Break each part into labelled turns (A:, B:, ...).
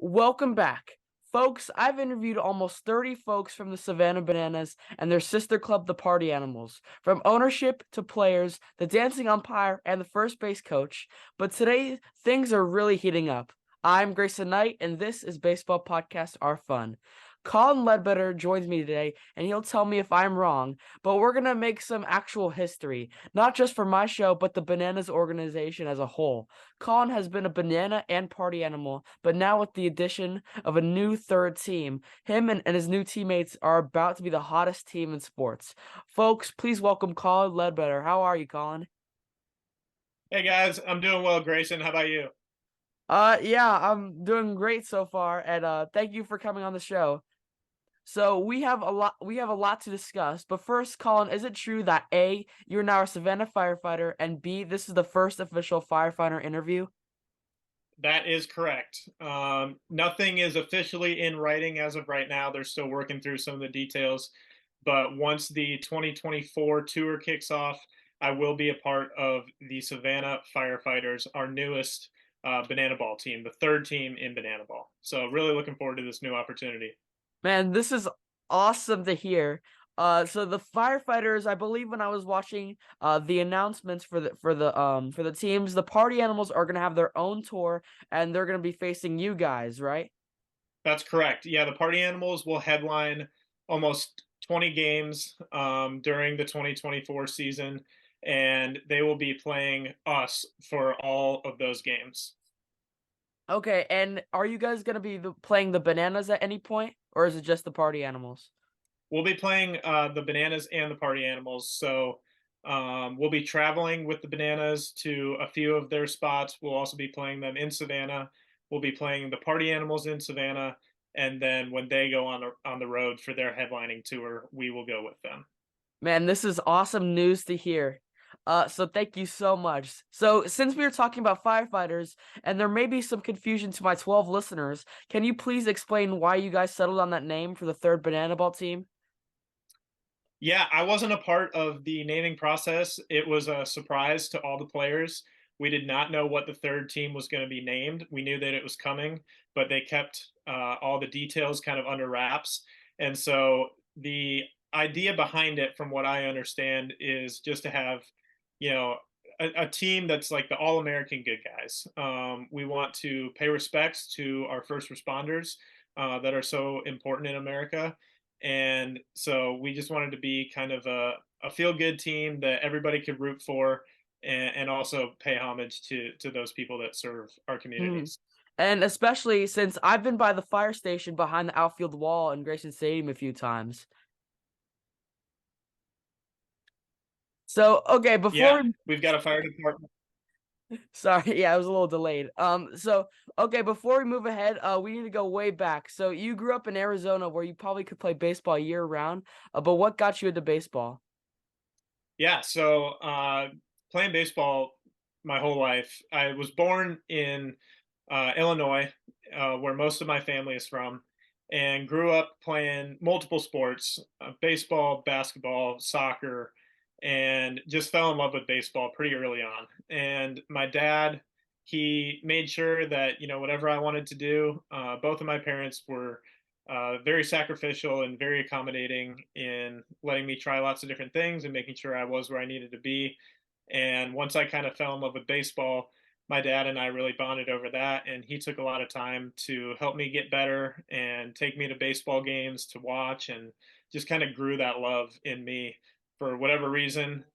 A: Welcome back. Folks, I've interviewed almost 30 folks from the Savannah Bananas and their sister club, the Party Animals, from ownership to players, the dancing umpire, and the first base coach. But today, things are really heating up. I'm Grayson Knight, and this is Baseball Podcast Are Fun. Collin Ledbetter joins me today, and he'll tell me if I'm wrong, but we're going to make some actual history, not just for my show, but the Bananas organization as a whole. Colin has been a banana and party animal, but now with the addition of a new third team, him and his new teammates are about to be the hottest team in sports. Folks, please welcome Colin Ledbetter. How are you, Colin?
B: Hey guys, I'm doing well, Grayson. How about you?
A: Yeah, I'm doing great so far, and thank you for coming on the show. So we have a lot to discuss, but first, Colin, is it true that A, you're now a Savannah firefighter, and B, this is the first official firefighter interview?
B: That is correct. Nothing is officially in writing as of right now. They're still working through some of the details. But once the 2024 tour kicks off, I will be a part of the Savannah Firefighters, our newest Banana Ball team, the third team in Banana Ball. So, really looking forward to this new opportunity.
A: Man, this is awesome to hear. So the firefighters, I believe when I was watching the announcements for the teams, the party animals are gonna have their own tour and they're gonna be facing you guys, right?
B: That's correct. Yeah, the Party Animals will headline almost 20 games during the 2024 season, and they will be playing us for all of those games.
A: Okay, and are you guys gonna be playing the bananas at any point, or is it just the party animals?
B: We'll be playing the Bananas and the Party Animals. So we'll be traveling with the Bananas to a few of their spots. We'll also be playing them in Savannah. We'll be playing the Party Animals in Savannah. And then when they go on the road for their headlining tour, we will go with them.
A: Man, this is awesome news to hear. So thank you so much. So since we were talking about firefighters, and there may be some confusion to my 12 listeners, can you please explain why you guys settled on that name for the third Banana Ball team?
B: Yeah, I wasn't a part of the naming process. It was a surprise to all the players. We did not know what the third team was going to be named. We knew that it was coming, but they kept all the details kind of under wraps. And so the idea behind it, from what I understand, is just to have, you know, a team that's like the all American good guys. We want to pay respects to our first responders that are so important in America, and so we just wanted to be kind of a feel good team that everybody could root for, and also pay homage to those people that serve our
A: Mhm.
B: communities.
A: And especially since I've been by the fire station behind the outfield wall in Grayson Stadium a few times. So, okay, before
B: Yeah,
A: we
B: we've got a fire department.
A: Sorry, yeah, I was a little delayed. So okay, before we move ahead, we need to go way back. So you grew up in Arizona where you probably could play baseball year round, but what got you into baseball?
B: Yeah, so playing baseball my whole life. I was born in Illinois, where most of my family is from, and grew up playing multiple sports: baseball, basketball, soccer, and just fell in love with baseball pretty early on. And my dad, he made sure that whatever I wanted to do, both of my parents were very sacrificial and very accommodating in letting me try lots of different things and making sure I was where I needed to be. And once I kind of fell in love with baseball, my dad and I really bonded over that. And he took a lot of time to help me get better and take me to baseball games to watch, and just kind of grew that love in me for whatever reason.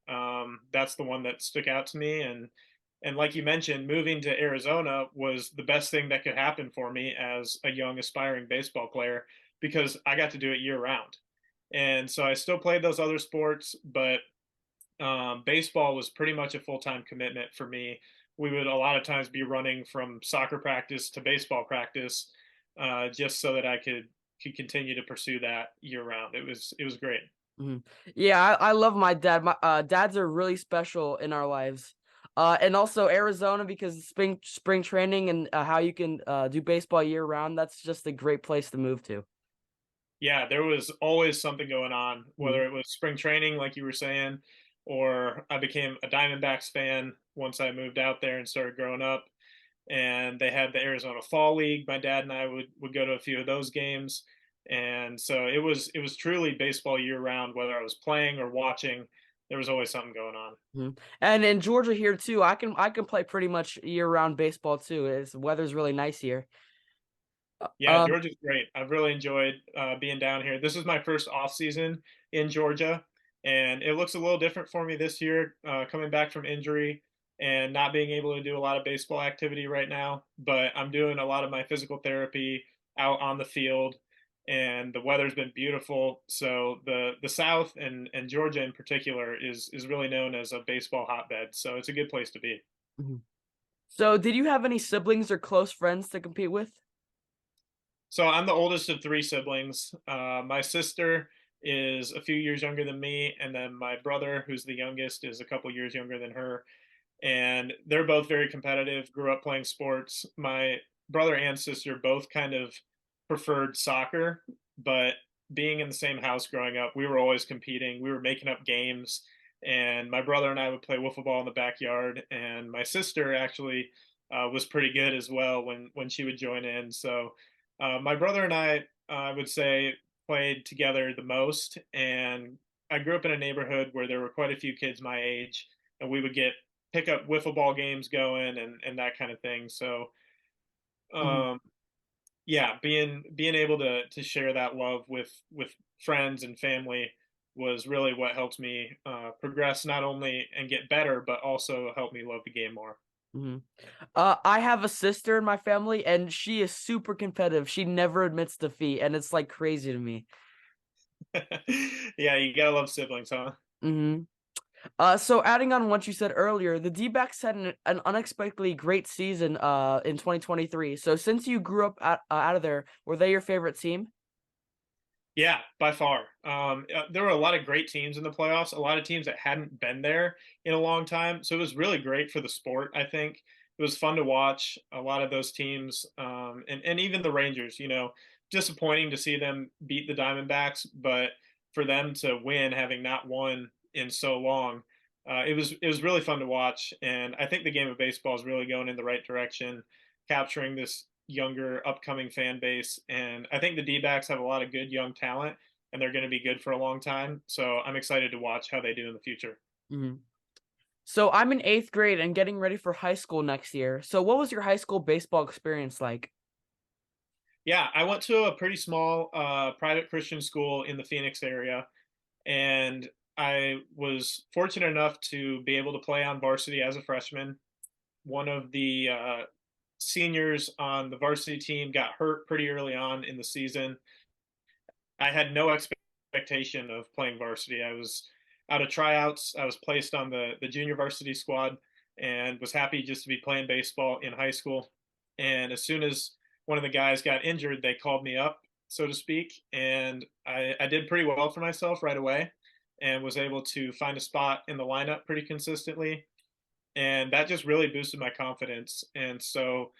B: That's the one that stuck out to me. And like you mentioned, moving to Arizona was the best thing that could happen for me as a young aspiring baseball player, because I got to do it year round. And so I still played those other sports, but baseball was pretty much a full time commitment for me. We would a lot of times be running from soccer practice to baseball practice, just so that I could continue to pursue that year round. It was great.
A: Mhm. Yeah, I love my dad. My dads are really special in our lives. And also Arizona because spring training and how you can do baseball year round. That's just a great place to move to.
B: Yeah, there was always something going on,
A: Mhm.
B: whether it was spring training, like you were saying, or I became a Diamondbacks fan once I moved out there and started growing up. and they had the Arizona Fall League. My dad and I would go to a few of those games, and so it was truly baseball year round. Whether I was playing or watching, there was always something going on.
A: Mhm. And in Georgia here too, I can play pretty much year-round baseball too. It's weather's really nice here. Uh,
B: Yeah,
A: Um,
B: Georgia's great. I've really enjoyed being down here. This is my first off season in Georgia, and it looks a little different for me this year, coming back from injury and not being able to do a lot of baseball activity right now. But I'm doing a lot of my physical therapy out on the field, and the weather's been beautiful. So the South and Georgia in particular is really known as a baseball hotbed. So it's a good place to be.
A: mhm. So did you have any siblings or close friends to compete with?
B: So I'm the oldest of three siblings. My sister is a few years younger than me, and then my brother, who's the youngest, is a couple years younger than her. And they're both very competitive. Grew up playing sports. My brother and sister both kind of preferred soccer, but being in the same house growing up, we were always competing. We were making up games, and my brother and I would play wiffle ball in the backyard. And my sister actually was pretty good as well when she would join in. So my brother and I would say, played together the most. And I grew up in a neighborhood where there were quite a few kids my age, and we would get pick up wiffle ball games going and that kind of thing. So
A: Mhm,
B: um, yeah, being able to share that love with friends and family was really what helped me progress not only and get better, but also help me love the game more.
A: mhm. I have a sister in my family, and she is super competitive. She never admits defeat, and it's like crazy to me.
B: Yeah, you gotta love siblings, huh?
A: Mhm. So adding on what you said earlier, the D-backs had an unexpectedly great season in 2023. So since you grew up out of there, were they your favorite team?
B: Yeah, by far. There were a lot of great teams in the playoffs, a lot of teams that hadn't been there in a long time. So it was really great for the sport, I think. It was fun to watch a lot of those teams, and even the Rangers, disappointing to see them beat the Diamondbacks, but for them to win, having not won in so long, it was really fun to watch. And I think the game of baseball is really going in the right direction, capturing this younger upcoming fan base. And I think the D-backs have a lot of good young talent, and they're going to be good for a long time. So I'm excited to watch how they do in the future.
A: Mhm. So I'm in 8th grade and getting ready for high school next year. So what was your high school baseball experience like?
B: Yeah, I went to a pretty small private Christian school in the Phoenix area, and I was fortunate enough to be able to play on varsity as a freshman. One of the seniors on the varsity team got hurt pretty early on in the season. I had no expectation of playing varsity. I was out of tryouts. I was placed on the junior varsity squad and was happy just to be playing baseball in high school. And as soon as one of the guys got injured, they called me up, so to speak, and I did pretty well for myself right away and was able to find a spot in the lineup pretty consistently, and that just really boosted my confidence. And so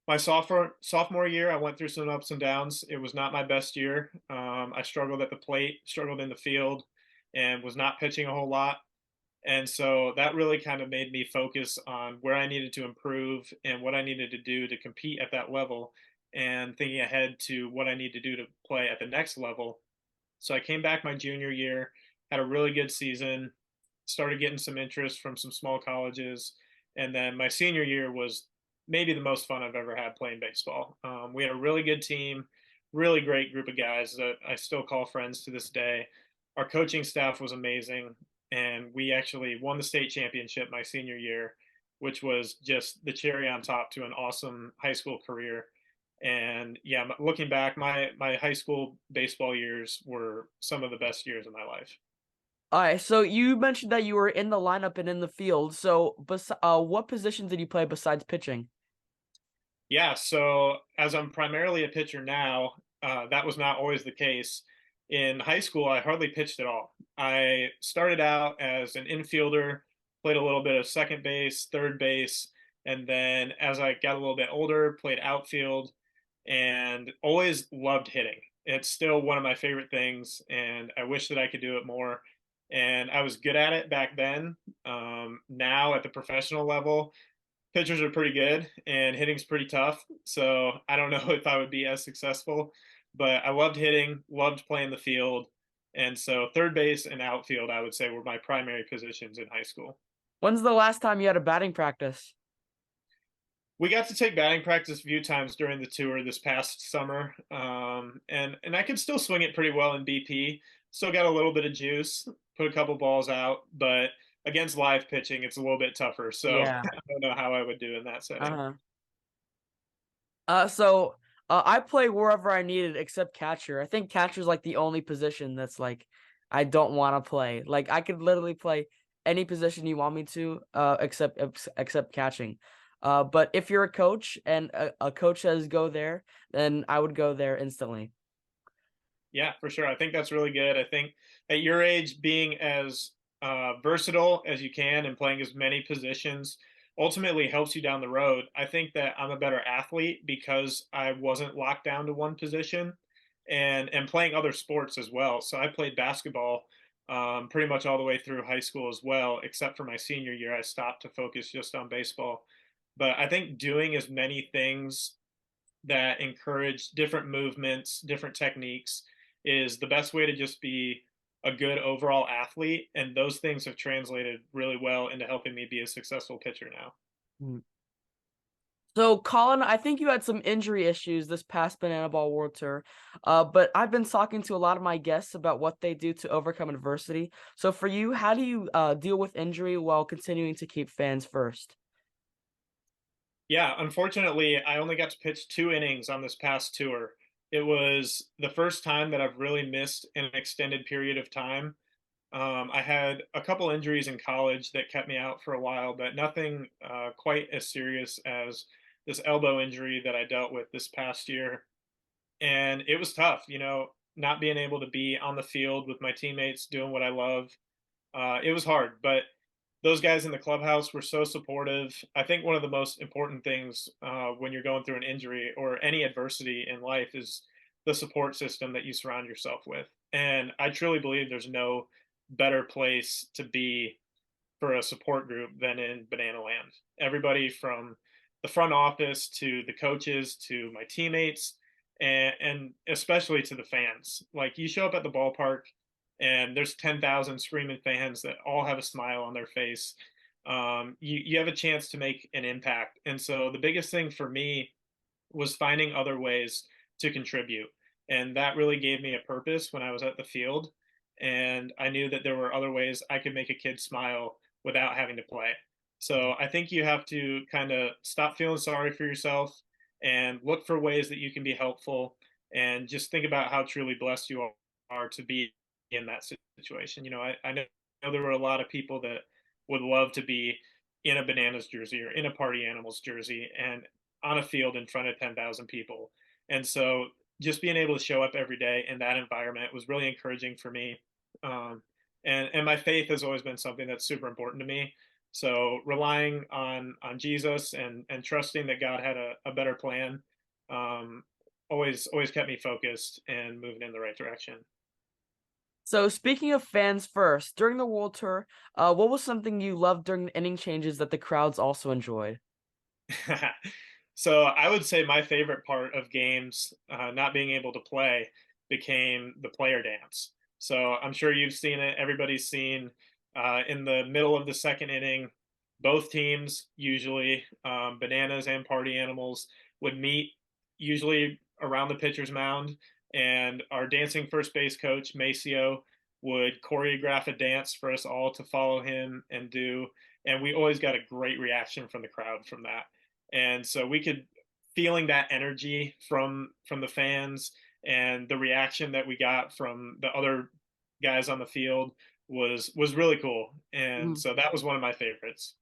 B: my sophomore year, I went through some ups and downs. It was not my best year. I struggled at the plate, struggled in the field, and was not pitching a whole lot. And so that really kind of made me focus on where I needed to improve and what I needed to do to compete at that level, and thinking ahead to what I need to do to play at the next level. So I came back my junior year, had a really good season, started getting some interest from some small colleges, and then my senior year was maybe the most fun I've ever had playing baseball. We had a really good team, really great group of guys that I still call friends to this day. Our coaching staff was amazing, and we actually won the state championship my senior year, which was just the cherry on top to an awesome high school career. And yeah, looking back, my high school baseball years were some of the best years of my life.
A: Alright, so you mentioned that you were in the lineup and in the field. So, what position did you play besides pitching?
B: Yeah, so as I'm primarily a pitcher now, that was not always the case. In high school, I hardly pitched at all. I started out as an infielder, played a little bit of second base, third base, and then as I got a little bit older, played outfield, and always loved hitting. It's still one of my favorite things, and I wish that I could do it more. And I was good at it back then. Now at the professional level, pitchers are pretty good and hitting's pretty tough. So I don't know if I would be as successful, but I loved hitting, loved playing the field. And so third base and outfield, I would say, were my primary positions in high school.
A: When's the last time you had a batting practice?
B: We got to take batting practice a few times during the tour this past summer, and I could still swing it pretty well in BP. Still got a little bit of juice, put a couple balls out, but against live pitching, it's a little bit tougher. So
A: Yeah.
B: I don't know how I would do in that setting.
A: Uh-huh. I play wherever I need it except catcher. I think catcher's like the only position that's like I don't want to play. Like I could literally play any position you want me to, except catching. But if you're a coach and a coach says go there, then I would go there instantly.
B: Yeah, for sure. I think that's really good. I think at your age, being as versatile as you can and playing as many positions ultimately helps you down the road. I think that I'm a better athlete because I wasn't locked down to one position and playing other sports as well. So I played basketball pretty much all the way through high school as well, except for my senior year. I stopped to focus just on baseball. But I think doing as many things that encourage different movements, different techniques is the best way to just be a good overall athlete. And those things have translated really well into helping me be a successful pitcher now.
A: Mm. So, Colin, I think you had some injury issues this past Banana Ball World Tour, but I've been talking to a lot of my guests about what they do to overcome adversity. So, for you, how do you deal with injury while continuing to keep fans first?
B: Yeah, unfortunately, I only got to pitch 2 innings on this past tour. It was the first time that I've really missed an extended period of time. I had a couple injuries in college that kept me out for a while, but nothing quite as serious as this elbow injury that I dealt with this past year. And it was tough, not being able to be on the field with my teammates doing what I love. It was hard, but those guys in the clubhouse were so supportive. I think one of the most important things when you're going through an injury or any adversity in life is the support system that you surround yourself with. And I truly believe there's no better place to be for a support group than in Banana Land. Everybody from the front office to the coaches to my teammates and especially to the fans. Like you show up at the ballpark and there's 10,000 screaming fans that all have a smile on their face. You have a chance to make an impact. And so the biggest thing for me was finding other ways to contribute. And that really gave me a purpose when I was at the field. And I knew that there were other ways I could make a kid smile without having to play. So I think you have to kind of stop feeling sorry for yourself and look for ways that you can be helpful and just think about how truly blessed you are to be in that situation. I know there were a lot of people that would love to be in a Bananas jersey or in a Party Animals jersey and on a field in front of 10,000 people. And so just being able to show up every day in that environment was really encouraging for me. Um, and my faith has always been something that's super important to me. So relying on Jesus and trusting that God had a better plan um, always kept me focused and moving in the right direction.
A: So, speaking of fans first, during the World Tour, what was something you loved during the inning changes that the crowds also enjoyed?
B: So I would say my favorite part of games, not being able to play, became the player dance. So I'm sure you've seen it. Everybody's seen in the middle of the second inning, both teams, usually Bananas and Party Animals, would meet usually around the pitcher's mound, and our dancing first base coach Maceo would choreograph a dance for us all to follow him and do. And we always got a great reaction from the crowd from that. And so we could feeling that energy from the fans and the reaction that we got from the other guys on the field was really cool. And
A: Mhm.
B: so that was one of my favorites.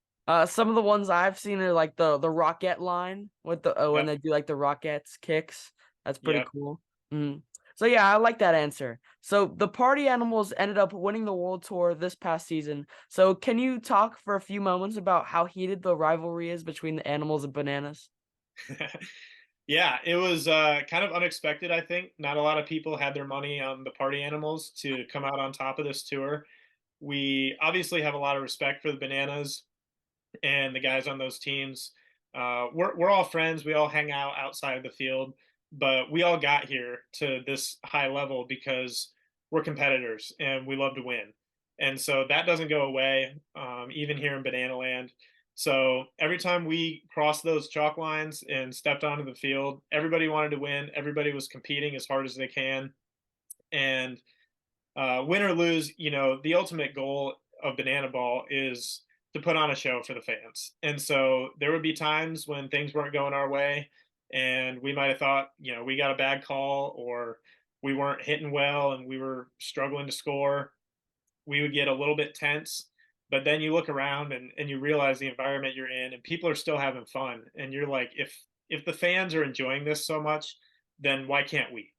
A: Some of the ones I've seen are like the Rocket line with the when
B: Yep.
A: they do like the Rockets kicks. That's pretty
B: Yep.
A: cool. Mhm. So yeah, I like that answer. So the Party Animals ended up winning the World Tour this past season. So can you talk for a few moments about how heated the rivalry is between the Animals and Bananas?
B: Yeah, it was kind of unexpected, I think. Not a lot of people had their money on the Party Animals to come out on top of this tour. We obviously have a lot of respect for the Bananas and the guys on those teams. we're all friends. We all hang out outside of the field, but we all got here to this high level because we're competitors and we love to win. And so that doesn't go away, even here in Banana Land. So every time we crossed those chalk lines and stepped onto the field, everybody wanted to win. Everybody was competing as hard as they can. And win or lose, the ultimate goal of Banana Ball is to put on a show for the fans. And so there would be times when things weren't going our way, and we might have thought, we got a bad call, or we weren't hitting well and we were struggling to score. We would get a little bit tense. But then you look around and you realize the environment you're in and people are still having fun. And you're like, if the fans are enjoying this so much, then why can't we?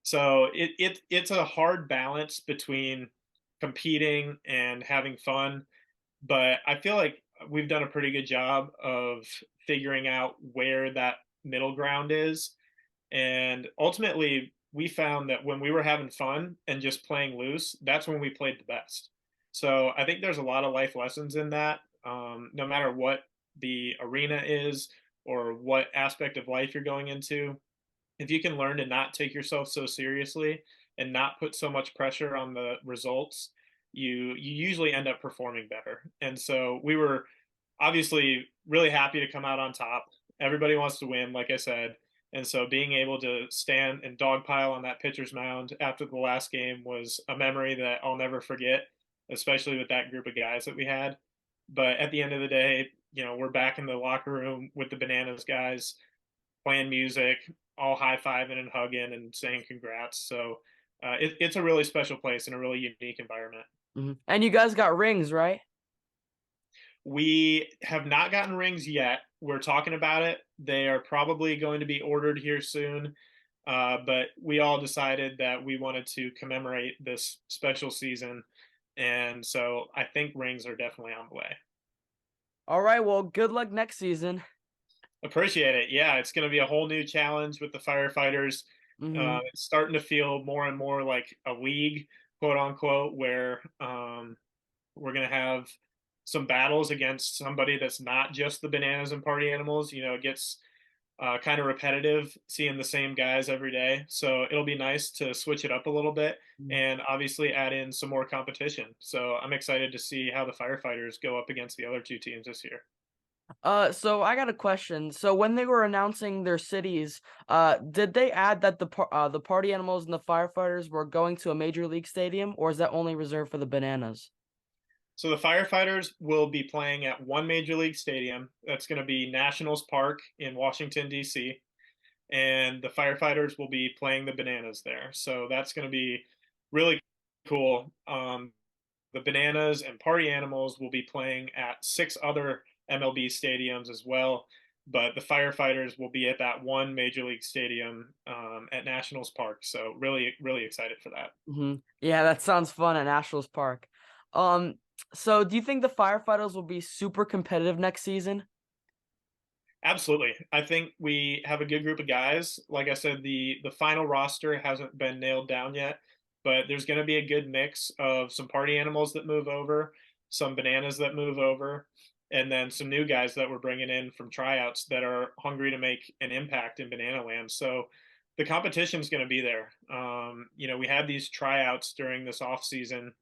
B: So it's a hard balance between competing and having fun, but I feel like we've done a pretty good job of figuring out where that middle ground is. And ultimately, we found that when we were having fun and just playing loose, that's when we played the best. So I think there's a lot of life lessons in that. No matter what the arena is or what aspect of life you're going into, if you can learn to not take yourself so seriously and not put so much pressure on the results, you usually end up performing better. And so we were obviously really happy to come out on top. Everybody wants to win, like I said. And so being able to stand and dogpile on that pitcher's mound after the last game was a memory that I'll never forget, especially with that group of guys that we had. But at the end of the day, we're back in the locker room with the Bananas guys playing music, all high fiving and hugging and saying congrats. So it's a really special place and a really unique environment.
A: And you guys got rings, right?
B: We have not gotten rings yet. We're talking about it. They are probably going to be ordered here soon. But we all decided that we wanted to commemorate this special season. And so I think rings are definitely on the way.
A: All right, well, good luck next season.
B: Appreciate it. Yeah, it's going to be a whole new challenge with the firefighters. It's starting to feel more and more like a league, quote unquote, where we're going to have some battles against somebody that's not just the Bananas and Party Animals. It gets kind of repetitive seeing the same guys every day. So it'll be nice to switch it up a little bit and obviously add in some more competition. So I'm excited to see how the firefighters go up against the other two teams this year.
A: So I got a question. So when they were announcing their cities, did they add that the party animals and the firefighters were going to a major league stadium, or is that only reserved for the Bananas?
B: So the firefighters will be playing at one major league stadium. That's going to be Nationals Park in Washington, D.C. And the firefighters will be playing the Bananas there. So that's going to be really cool. The Bananas and Party Animals will be playing at 6 other MLB stadiums as well. But the firefighters will be at that one major league stadium at Nationals Park. So really, really excited for that.
A: Yeah, that sounds fun at Nationals Park. Um, so do you think the firefighters will be super competitive next season?
B: Absolutely. I think we have a good group of guys. Like I said, the final roster hasn't been nailed down yet, but there's going to be a good mix of some party animals that move over, some bananas that move over, and then some new guys that we're bringing in from tryouts that are hungry to make an impact in Banana Land. So the competition is going to be there. We had these tryouts during this off season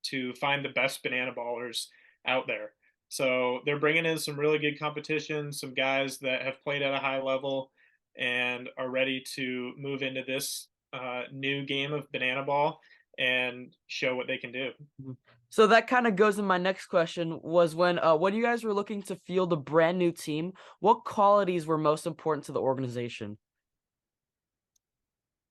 B: to find the best banana ballers out there. So they're bringing in some really good competition, some guys that have played at a high level and are ready to move into this new game of banana ball and show what they can do.
A: So that kind of goes in my next question was when you guys were looking to field a brand new team, what qualities were most important to the organization?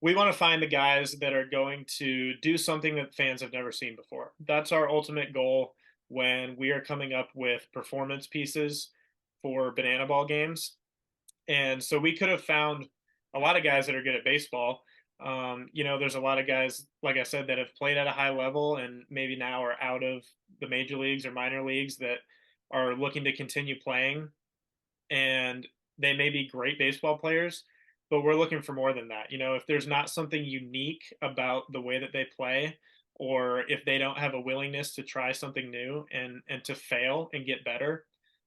B: We want to find the guys that are going to do something that fans have never seen before. That's our ultimate goal when we are coming up with performance pieces for banana ball games. And so we could have found a lot of guys that are good at baseball. There's a lot of guys, like I said, that have played at a high level and maybe now are out of the major leagues or minor leagues that are looking to continue playing. And they may be great baseball players, but we're looking for more than that. If there's not something unique about the way that they play, or if they don't have a willingness to try something new and to fail and get better,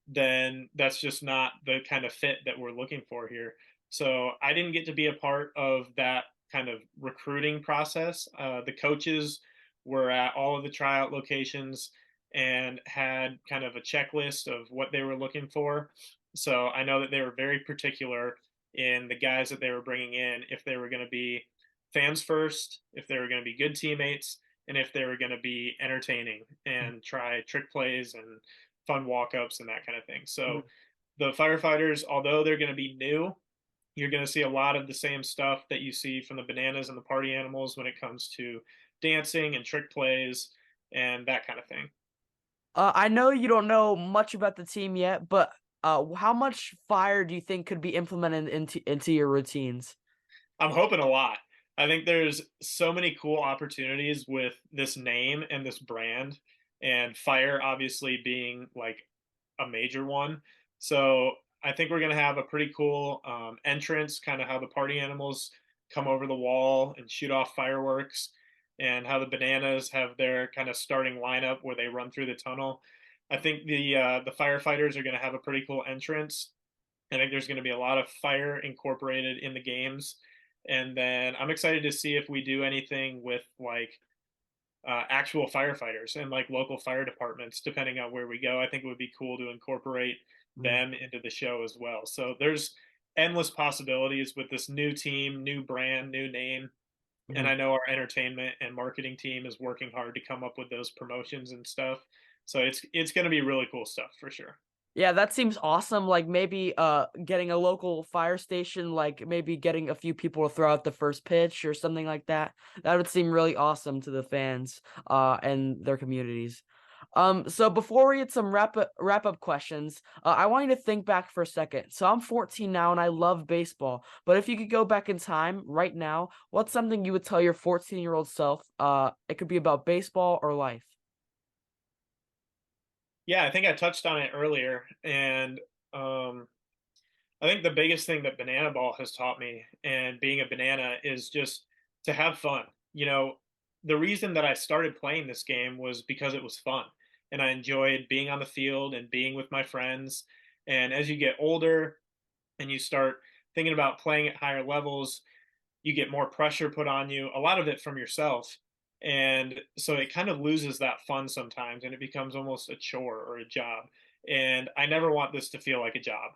B: then that's just not the kind of fit that we're looking for here. So I didn't get to be a part of that kind of recruiting process. The coaches were at all of the tryout locations and had kind of a checklist of what they were looking for. So I know that they were very particular in the guys that they were bringing in, if they were going to be fans first, if they were going to be good teammates, and if they were going to be entertaining and try trick plays and fun walk ups and that kind of thing. So
A: Mhm.
B: the firefighters, although they're going to be new, you're going to see a lot of the same stuff that you see from the bananas and the party animals when it comes to dancing and trick plays and that kind of thing.
A: I know you don't know much about the team yet, but how much fire do you think could be implemented into your routines?
B: I'm hoping a lot. I think there's so many cool opportunities with this name and this brand, and fire obviously being like a major one. So I think we're gonna have a pretty cool entrance, kind of how the party animals come over the wall and shoot off fireworks, and how the bananas have their kind of starting lineup where they run through the tunnel. I think the firefighters are going to have a pretty cool entrance. I think there's going to be a lot of fire incorporated in the games. And then I'm excited to see if we do anything with like actual firefighters and like local fire departments, depending on where we go. I think it would be cool to incorporate
A: Mm,
B: them into the show as well. So there's endless possibilities with this new team, new brand, new name. And
A: mhm.
B: I know our entertainment and marketing team is working hard to come up with those promotions and stuff. So it's going to be really cool stuff for sure.
A: Yeah, that seems awesome. Like maybe getting a local fire station, like maybe getting a few people to throw out the first pitch or something like that. That would seem really awesome to the fans and their communities. So before we get some wrap up questions, I want you to think back for a second. So I'm 14 now and I love baseball. But if you could go back in time right now, what's something you would tell your 14-year-old self? It could be about baseball or life.
B: Yeah, I think I touched on it earlier, and um, I think the biggest thing that banana ball has taught me, and being a banana, is just to have fun. You know, the reason that I started playing this game was because it was fun, and I enjoyed being on the field and being with my friends. And as you get older and you start thinking about playing at higher levels, you get more pressure put on you, a lot of it from yourself. And so it kind of loses that fun sometimes and it becomes almost a chore or a job. And I never want this to feel like a job.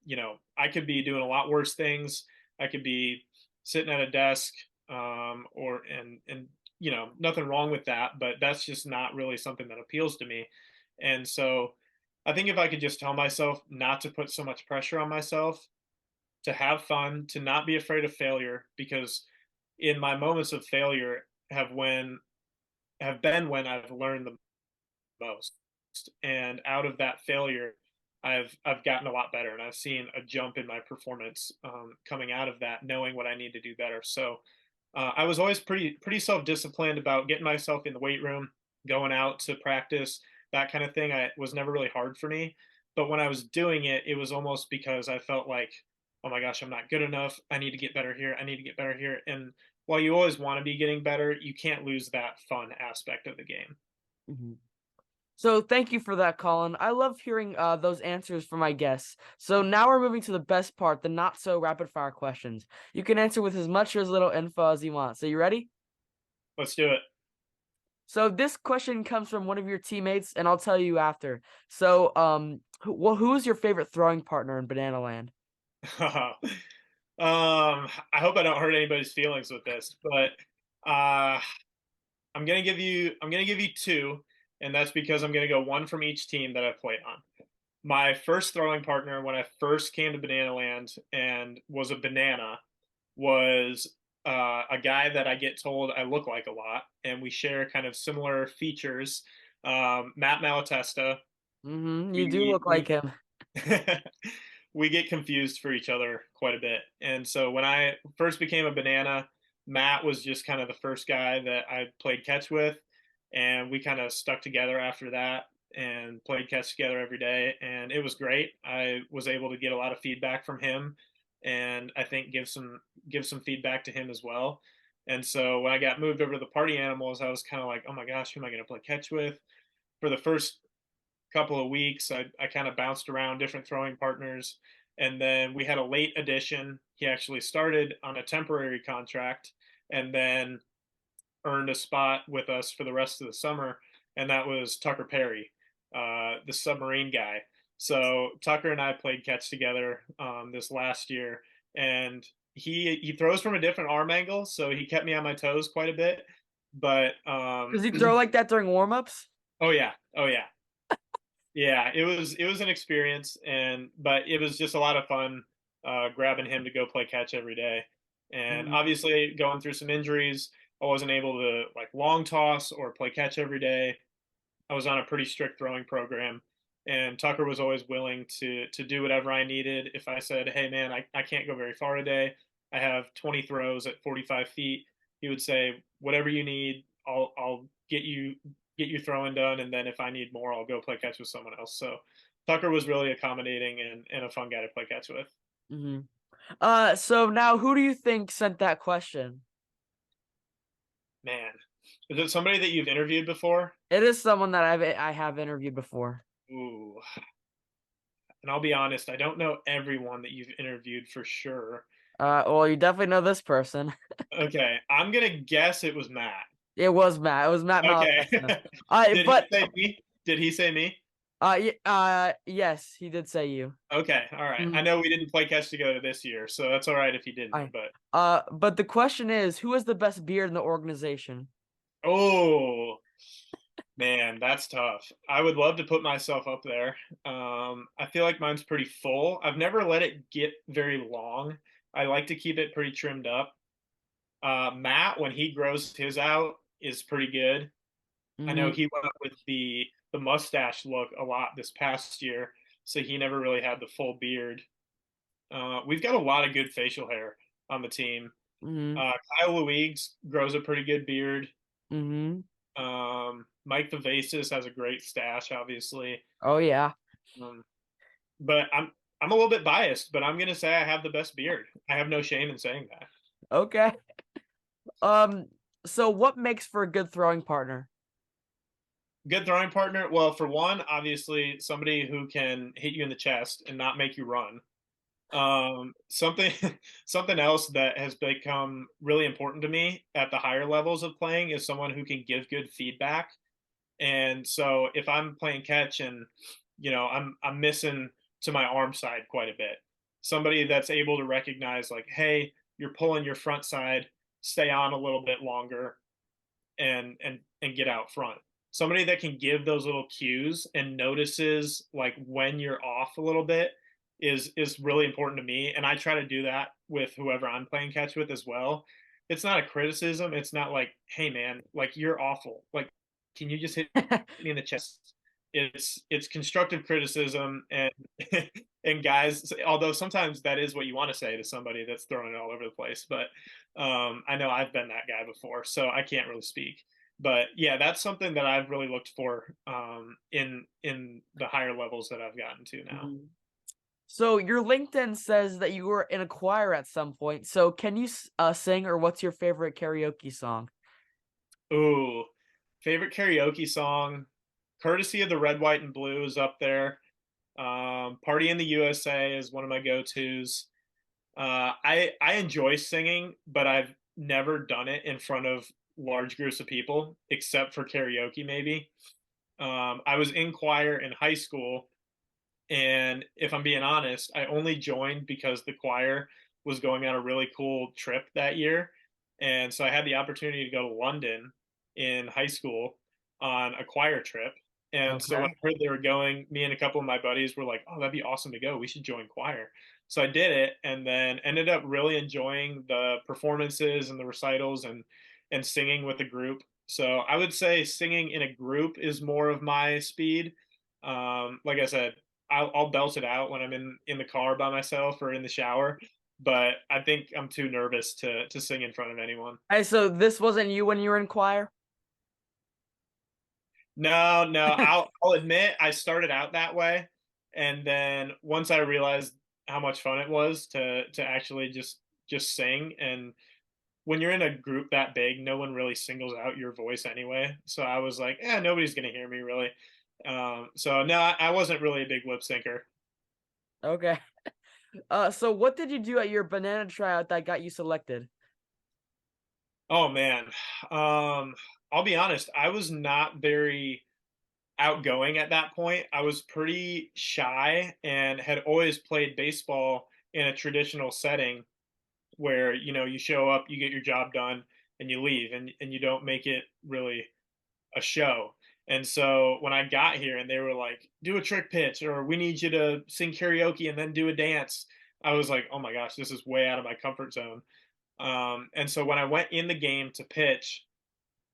B: You know, I could be doing a lot worse things. I could be sitting at a desk, and you know, nothing wrong with that, but that's just not really something that appeals to me. And so I think if I could just tell myself not to put so much pressure on myself, to have fun, to not be afraid of failure, because in my moments of failure have been when I've learned the most. And out of that failure, I've gotten a lot better, and I've seen a jump in my performance coming out of that, knowing what I need to do better. So I was always pretty self disciplined about getting myself in the weight room, going out to practice, that kind of thing. I was never really hard for me, but when I was doing it, it was almost because I felt like, oh my gosh, I'm not good enough. I need to get better here. I need to get better here. And while you always want to be getting better, you can't lose that fun aspect of the game.
A: Mhm. So thank you for that, Colin. I love hearing those answers from my guests. So now we're moving to the best part, the not so rapid fire questions. You can answer with as much or as little info as you want. So you ready?
B: Let's do it.
A: So this question comes from one of your teammates, and I'll tell you after. So who is your favorite throwing partner in Banana Land?
B: I hope I don't hurt anybody's feelings with this, but uh, I'm gonna give you two, and that's because I'm gonna go one from each team that I've played on. My first throwing partner when I first came to Banana Land and was a banana was a guy that I get told I look like a lot, and we share kind of similar features. Matt Malatesta.
A: Mm-hmm. You do
B: We
A: look like
B: we
A: him.
B: we get confused for each other quite a bit. And so when I first became a banana, Matt was just kind of the first guy that I played catch with. And we kind of stuck together after that and played catch together every day. And it was great. I was able to get a lot of feedback from him, and I think give some feedback to him as well. And so when I got moved over to the party animals, I was kind of like, oh my gosh, who am I going to play catch with? For the first couple of weeks. I kind of bounced around different throwing partners. And then we had a late addition. He actually started on a temporary contract and then earned a spot with us for the rest of the summer. And that was Tucker Perry, the submarine guy. So Tucker and I played catch together this last year, and he throws from a different arm angle, so he kept me on my toes quite a bit. But
A: Does he throw like that during warmups?
B: oh yeah, oh yeah, yeah. It was an experience, and but it was just a lot of fun grabbing him to go play catch every day. And
A: Mhm.
B: obviously, going through some injuries, I wasn't able to like long toss or play catch every day. I was on a pretty strict throwing program, and Tucker was always willing to do whatever I needed. If I said, "Hey man, I can't go very far today. I have 20 throws at 45 feet," he would say, "Whatever you need, I'll get you throwing done, and then if I need more, I'll go play catch with someone else." So Tucker was really accommodating and a fun guy to play catch with.
A: Mhm. So now who do you think sent that question?
B: Man, is it somebody that you've interviewed before?
A: It is someone that I have interviewed before.
B: Ooh, and I'll be honest, I don't know everyone that you've interviewed for sure.
A: Well, you definitely know this person.
B: Okay, I'm gonna guess it was Matt.
A: It was Matt. It was Matt
B: Okay.
A: Malatesta.
B: Did he
A: But
B: say me? Did he say me?
A: yes, he did say you.
B: Okay, all right. I
A: Mhm.
B: know we didn't play catch together this year, so that's all right if he didn't.
A: I
B: But
A: but the question is, who has the best beard in the organization?
B: oh man, that's tough. I would love to put myself up there. I feel like mine's pretty full. I've never let it get very long. I like to keep it pretty trimmed up. Matt, when he grows his out, is pretty good. I know
A: Mhm.
B: he went with the mustache look a lot this past year, so he never really had the full beard. We've got a lot of good facial hair on the team.
A: Mhm.
B: Kyle Louigs grows a pretty good beard.
A: Mhm.
B: Mike Vivacis has a great stash, obviously.
A: Oh yeah.
B: Um, but I'm a little bit biased, but I'm gonna say I have the best beard. I have no shame in saying that.
A: Okay. Um. So what makes for a good throwing partner?
B: Good throwing partner. Well, for one, obviously somebody who can hit you in the chest and not make you run. Something something else that has become really important to me at the higher levels of playing is someone who can give good feedback. And so if I'm playing catch and I'm missing to my arm side quite a bit, somebody that's able to recognize like, hey, you're pulling your front side, stay on a little bit longer and get out front. Somebody that can give those little cues and notices like when you're off a little bit is really important to me, and I try to do that with whoever I'm playing catch with as well. It's not a criticism. It's not like, "Hey man, like you're awful. Like can you just hit me in the chest?" It's constructive criticism and and guys, although sometimes that is what you want to say to somebody that's throwing it all over the place, but I know I've been that guy before, so I can't really speak. But yeah, that's something that I've really looked for in the higher levels that I've gotten to now.
A: Mhm. So your LinkedIn says that you were in a choir at some point. So can you sing, or what's your favorite karaoke song?
B: Ooh, favorite karaoke song, courtesy of the Red, White, and Blue is up there. Party in the USA is one of my go-tos. I enjoy singing, but I've never done it in front of large groups of people, except for karaoke, maybe. I was in choir in high school, and if I'm being honest, I only joined because the choir was going on a really cool trip that year. And so I had the opportunity to go to London in high school on a choir trip. And so when
A: Okay.
B: I heard they were going, me and a couple of my buddies were like, "Oh, that'd be awesome to go. We should join choir." So I did it, and then ended up really enjoying the performances and the recitals and singing with the group. So I would say singing in a group is more of my speed. Like I said, I'll belt it out when I'm in the car by myself or in the shower, but I think I'm too nervous to sing in front of anyone.
A: Hey, so this wasn't you when you were in choir?
B: No, no, I'll admit I started out that way, and then once I realized how much fun it was to actually just sing, and when you're in a group that big, no one really singles out your voice anyway. So I was like, nobody's gonna hear me really. So no, I wasn't really a big lip syncer.
A: Okay. So what did you do at your banana tryout that got you selected?
B: Oh man, um, I'll be honest. I was not very outgoing at that point. I was pretty shy and had always played baseball in a traditional setting where you show up, you get your job done, and you leave, and you don't make it really a show. And so when I got here and they were like, do a trick pitch or we need you to sing karaoke and then do a dance, I was like, oh my gosh, this is way out of my comfort zone. And so when I went in the game to pitch,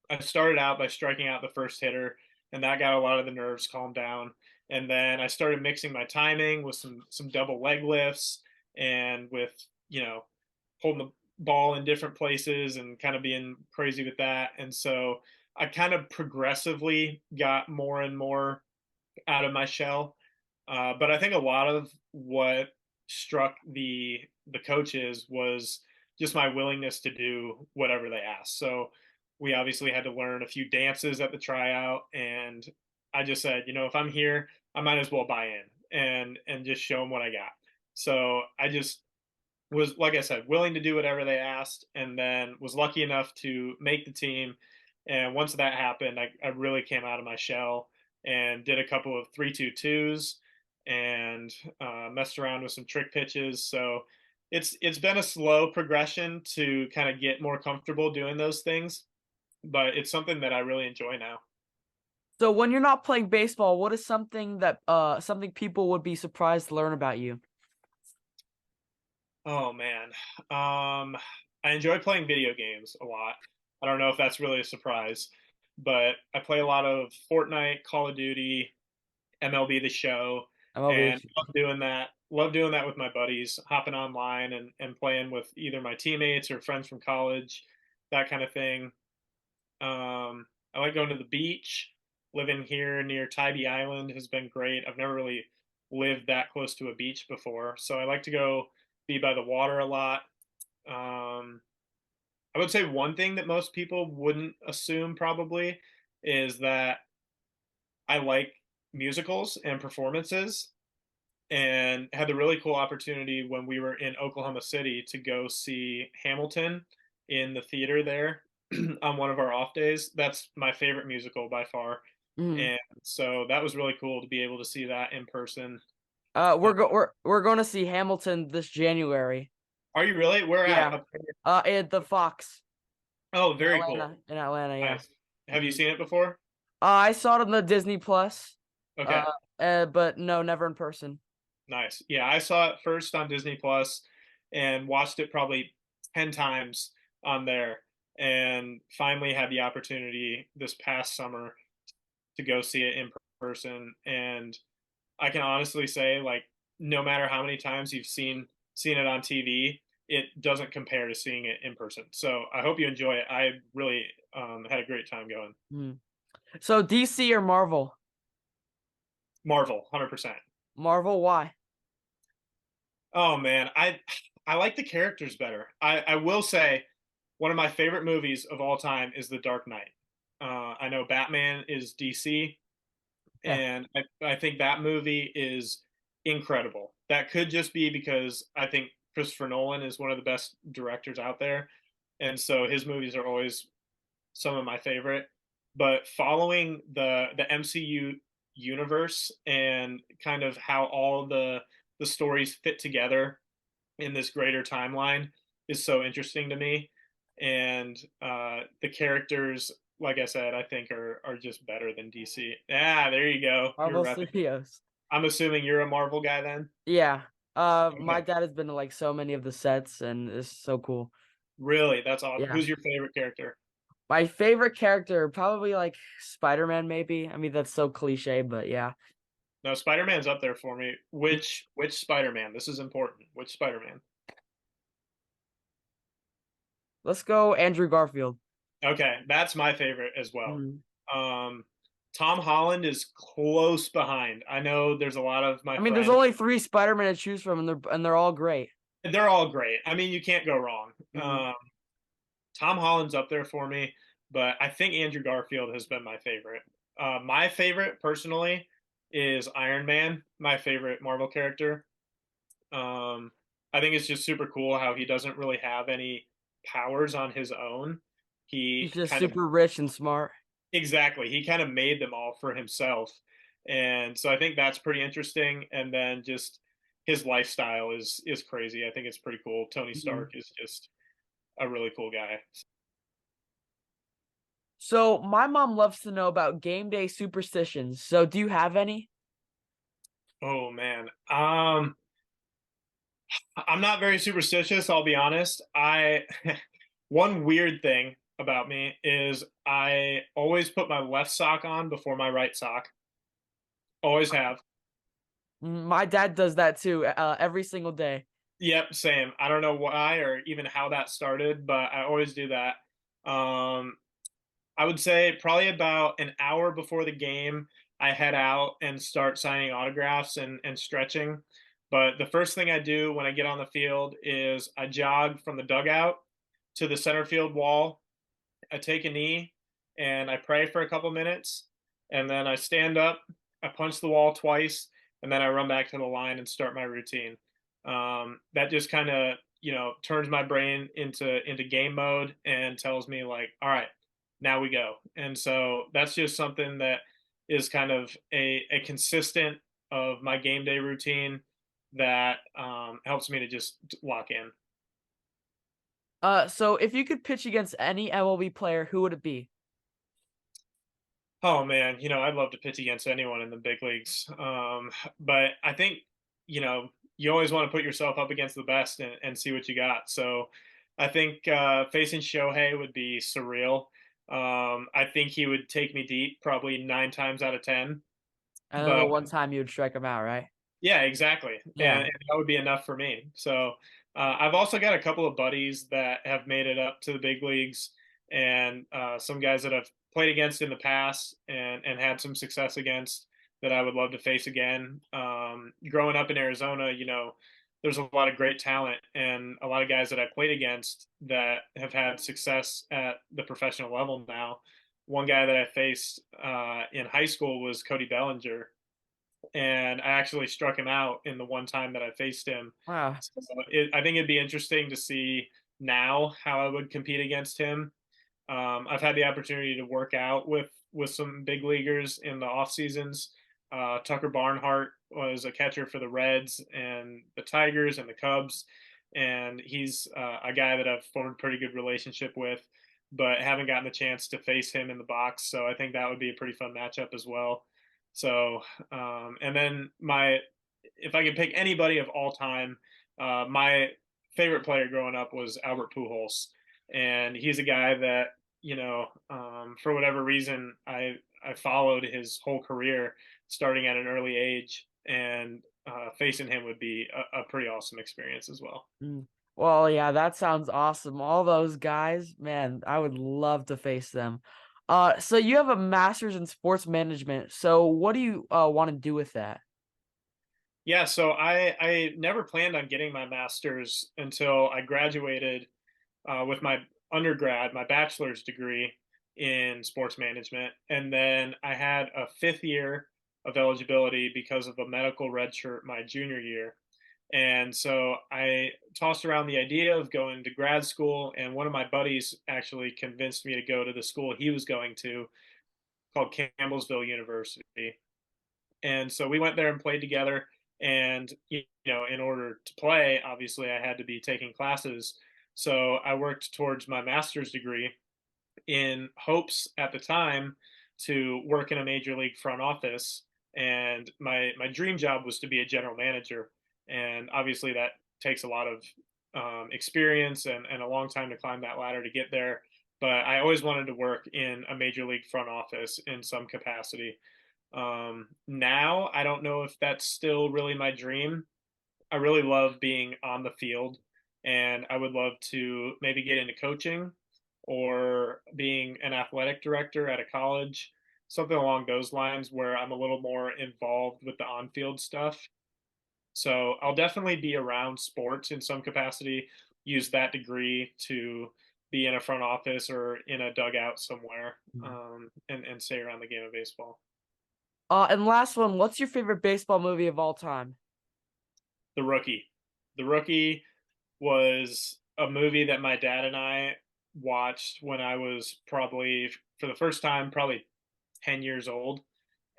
B: I started out by striking out the first hitter, and that got a lot of the nerves calmed down. And then I started mixing my timing with some double leg lifts and with holding the ball in different places and kind of being crazy with that. And so I kind of progressively got more and more out of my shell. But I think a lot of what struck the coaches was just my willingness to do whatever they asked. So we obviously had to learn a few dances at the tryout, and I just said, if I'm here, I might as well buy in and just show them what I got. So I just was, like I said, willing to do whatever they asked, and then was lucky enough to make the team. And once that happened, I really came out of my shell and did a couple of 3-2-2s and messed around with some trick pitches. So it's been a slow progression to kind of get more comfortable doing those things, but it's something that I really enjoy now.
A: So when you're not playing baseball, what is something people would be surprised to learn about you?
B: Oh man, I enjoy playing video games a lot. I don't know if that's really a surprise, but I play a lot of Fortnite, Call of Duty, MLB The Show,
A: MLB.
B: and love doing that. Love doing that with my buddies, hopping online and playing with either my teammates or friends from college, that kind of thing. I like going to the beach. Living here near Tybee Island has been great. I've never really lived that close to a beach before, so I like to go be by the water a lot. Um, I would say one thing that most people wouldn't assume probably is that I like musicals and performances, and had the really cool opportunity when we were in Oklahoma City to go see Hamilton in the theater there on one of our off days. That's my favorite musical by far.
A: Mhm.
B: And so that was really cool to be able to see that in person. Uh,
A: We're going to see Hamilton this January.
B: are you really? Where at?
A: Yeah. At the Fox
B: Oh,
A: in
B: very cool.
A: Atlanta. In Atlanta, yeah.
B: Nice. Have you
A: Mhm.
B: seen it before?
A: I saw it on the Disney Plus.
B: Okay.
A: Uh, but no, never in person.
B: Nice. Yeah, I saw it first on Disney Plus and watched it probably 10 times on there, and finally had the opportunity this past summer to go see it in person. And I can honestly say, like, no matter how many times you've seen it on TV, it doesn't compare to seeing it in person. So I hope you enjoy it. I really had a great time going.
A: Mhm. So DC or Marvel?
B: Marvel, 100%.
A: Marvel, why?
B: Oh man, I like the characters better. I will say one of my favorite movies of all time is The Dark Knight. I know Batman is DC,
A: Yeah.
B: and I think that movie is incredible. That could just be because I think Christopher Nolan is one of the best directors out there, and so his movies are always some of my favorite. But following the MCU universe and kind of how all the stories fit together in this greater timeline is so interesting to me. And the characters, like I said, I think are just better than DC. Ah, there you go. You're
A: Marvel
B: repping.
A: Studios.
B: I'm assuming you're a Marvel guy then.
A: Yeah. My
B: Okay,
A: dad has been to like so many of the sets, and it's so cool.
B: really, that's awesome.
A: Yeah.
B: Who's your favorite character?
A: My favorite character, probably like Spider-Man, maybe. I mean, that's so cliche, but yeah.
B: No, Spider Man's up there for me.
A: Mm.
B: Which Spider Man? This is important. Which Spider Man?
A: Let's go Andrew Garfield.
B: Okay, that's my favorite as well.
A: Mhm.
B: Um, Tom Holland is close behind. I know there's a lot of my
A: I mean, there's
B: friends.
A: only three Spider-Man to choose from, and they're all great.
B: They're all great. I mean, you can't go wrong.
A: Mhm.
B: Tom Holland's up there for me, but I think Andrew Garfield has been my favorite. My favorite, personally, is Iron Man, my favorite Marvel character. I think it's just super cool how he doesn't really have any powers on his own.
A: He's
B: He
A: just
B: kind of
A: super rich and smart.
B: exactly, he kind of made them all for himself. And so I think that's pretty interesting. And then just his lifestyle is crazy. I think it's pretty cool. Tony
A: Mhm.
B: Stark is just a really cool guy.
A: So my mom loves to know about game day superstitions. So do you have any?
B: Oh man. I'm not very superstitious, I'll be honest. I one weird thing about me is I always put my left sock on before my right sock. Always have.
A: My dad does that too, every single day.
B: Yep, same. I don't know why or even how that started, but I always do that. Um, I would say probably about an hour before the game, I head out and start signing autographs and stretching. But the first thing I do when I get on the field is I jog from the dugout to the center field wall. I take a knee and I pray for a couple minutes, and then I stand up, I punch the wall twice, and then I run back to the line and start my routine. That just kind of turns my brain into game mode and tells me like, all right, now we go. And so that's just something that is kind of a consistent of my game day routine that helps me to just lock in.
A: So if you could pitch against any MLB player, who would it be?
B: Oh man, I'd love to pitch against anyone in the big leagues. But I think, you always want to put yourself up against the best and see what you got. So I think facing Shohei would be surreal. I think he would take me deep, probably 9 times out of 10.
A: And then the
B: But
A: one time you would strike him out, right?
B: yeah, exactly. And,
A: Yeah.
B: and that would be enough for me. So I've also got a couple of buddies that have made it up to the big leagues and some guys that I've played against in the past and had some success against that I would love to face again. Growing up in Arizona, there's a lot of great talent and a lot of guys that I played against that have had success at the professional level now. One guy that I faced in high school was Cody Bellinger, and I actually struck him out in the one time that I faced him.
A: Wow.
B: So I think it'd be interesting to see now how I would compete against him. I've had the opportunity to work out with some big leaguers in the off seasons. Tucker Barnhart was a catcher for the Reds and the Tigers and the Cubs, and he's a guy that I've formed a pretty good relationship with, but haven't gotten the chance to face him in the box. So I think that would be a pretty fun matchup as well. So, and then if I could pick anybody of all time, my favorite player growing up was Albert Pujols, and he's a guy that for whatever reason, I followed his whole career, starting at an early age, and facing him would be a pretty awesome experience as well.
A: Mm. Well, yeah, that sounds awesome. All those guys, man, I would love to face them. So you have a master's in sports management. So what do you want to do with that?
B: Yeah, so I never planned on getting my master's until I graduated with my undergrad, my bachelor's degree in sports management. And then I had a 5th year of eligibility because of a medical red shirt my junior year. And so I tossed around the idea of going to grad school. And one of my buddies actually convinced me to go to the school he was going to called Campbellsville University. And so we went there and played together. And, in order to play, obviously I had to be taking classes. So I worked towards my master's degree in hopes at the time to work in a major league front office. And my dream job was to be a general manager. And obviously that takes a lot of experience and a long time to climb that ladder to get there. But I always wanted to work in a major league front office in some capacity. Now I don't know if that's still really my dream. I really love being on the field, and I would love to maybe get into coaching or being an athletic director at a college, something along those lines where I'm a little more involved with the on-field stuff. So I'll definitely be around sports in some capacity, use that degree to be in a front office or in a dugout somewhere, and stay around the game of baseball.
A: And last one, what's your favorite baseball movie of all time?
B: The Rookie. The Rookie was a movie that my dad and I watched when I was probably, for the first time, probably 10 years old.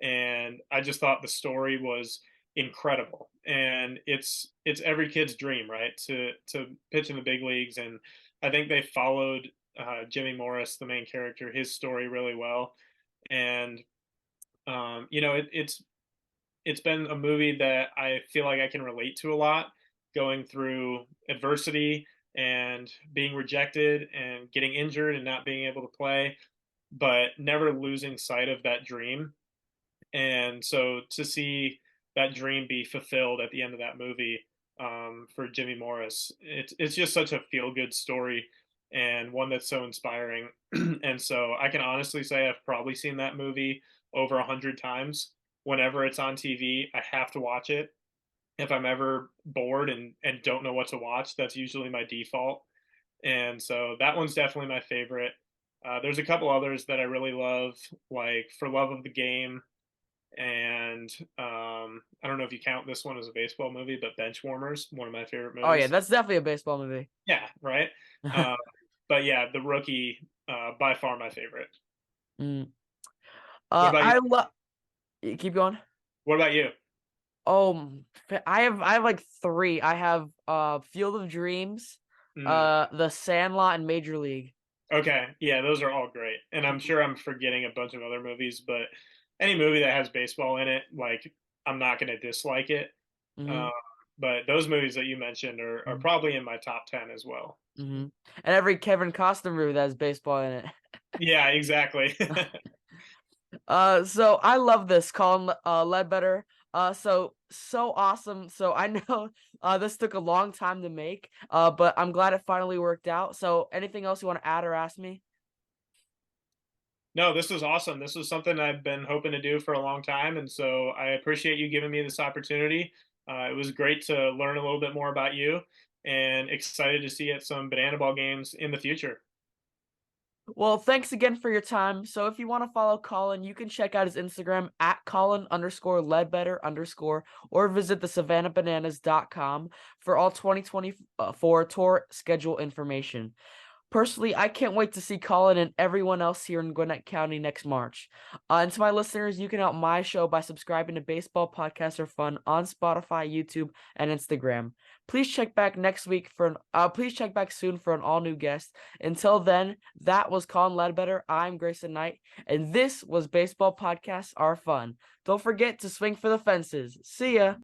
B: And I just thought the story was incredible. And it's every kid's dream, right? To pitch in the big leagues. And I think they followed Jimmy Morris, the main character, his story really well. And it's been a movie that I feel like I can relate to a lot, going through adversity and being rejected and getting injured and not being able to play, but never losing sight of that dream. And so to see that dream be fulfilled at the end of that movie, for Jimmy Morris, it's just such a feel good story and one that's so inspiring. And so I can honestly say I've probably seen that movie over 100 times. Whenever it's on TV, I have to watch it. If I'm ever bored and don't know what to watch, that's usually my default. And so that one's definitely my favorite. There's a couple others that I really love, like For Love of the Game, and I don't know if you count this one as a baseball movie, but Benchwarmers, one of my favorite
A: Oh yeah,
B: movies.
A: that's definitely a baseball movie.
B: Yeah, right. Uh, but yeah, The Rookie, by far my favorite.
A: Mm.
B: What about you?
A: I love. Keep going.
B: What about you?
A: Oh, I have like three. I have Field of Dreams,
B: Mm,
A: The Sandlot, and Major League.
B: okay, yeah, those are all great, and I'm sure I'm forgetting a bunch of other movies, but any movie that has baseball in it, like I'm not going to dislike it.
A: Mm-hmm.
B: Uh, but those movies that you mentioned are probably in my top 10 as well.
A: Mm-hmm. And every Kevin Costner movie that has baseball in it.
B: Yeah, exactly.
A: So I love this, Colin Ledbetter. So awesome. So I know this took a long time to make, but I'm glad it finally worked out. So anything else you want to add or ask me?
B: No, this was awesome. This was something I've been hoping to do for a long time, and so I appreciate you giving me this opportunity. It was great to learn a little bit more about you, and excited to see you at some banana ball games in the future.
A: Well, thanks again for your time. So if you want to follow Colin, you can check out his Instagram at Colin_Ledbetter_ or visit the SavannahBananas.com for all 2024 tour schedule information. Personally, I can't wait to see Colin and everyone else here in Gwinnett County next March. And to my listeners, you can help my show by subscribing to Baseball Podcasts Are Fun on Spotify, YouTube, and Instagram. Please check back soon for an all new guest. Until then, that was Collin Ledbetter. I'm Grayson Knight, and this was Baseball Podcasts Are Fun. Don't forget to swing for the fences. See ya.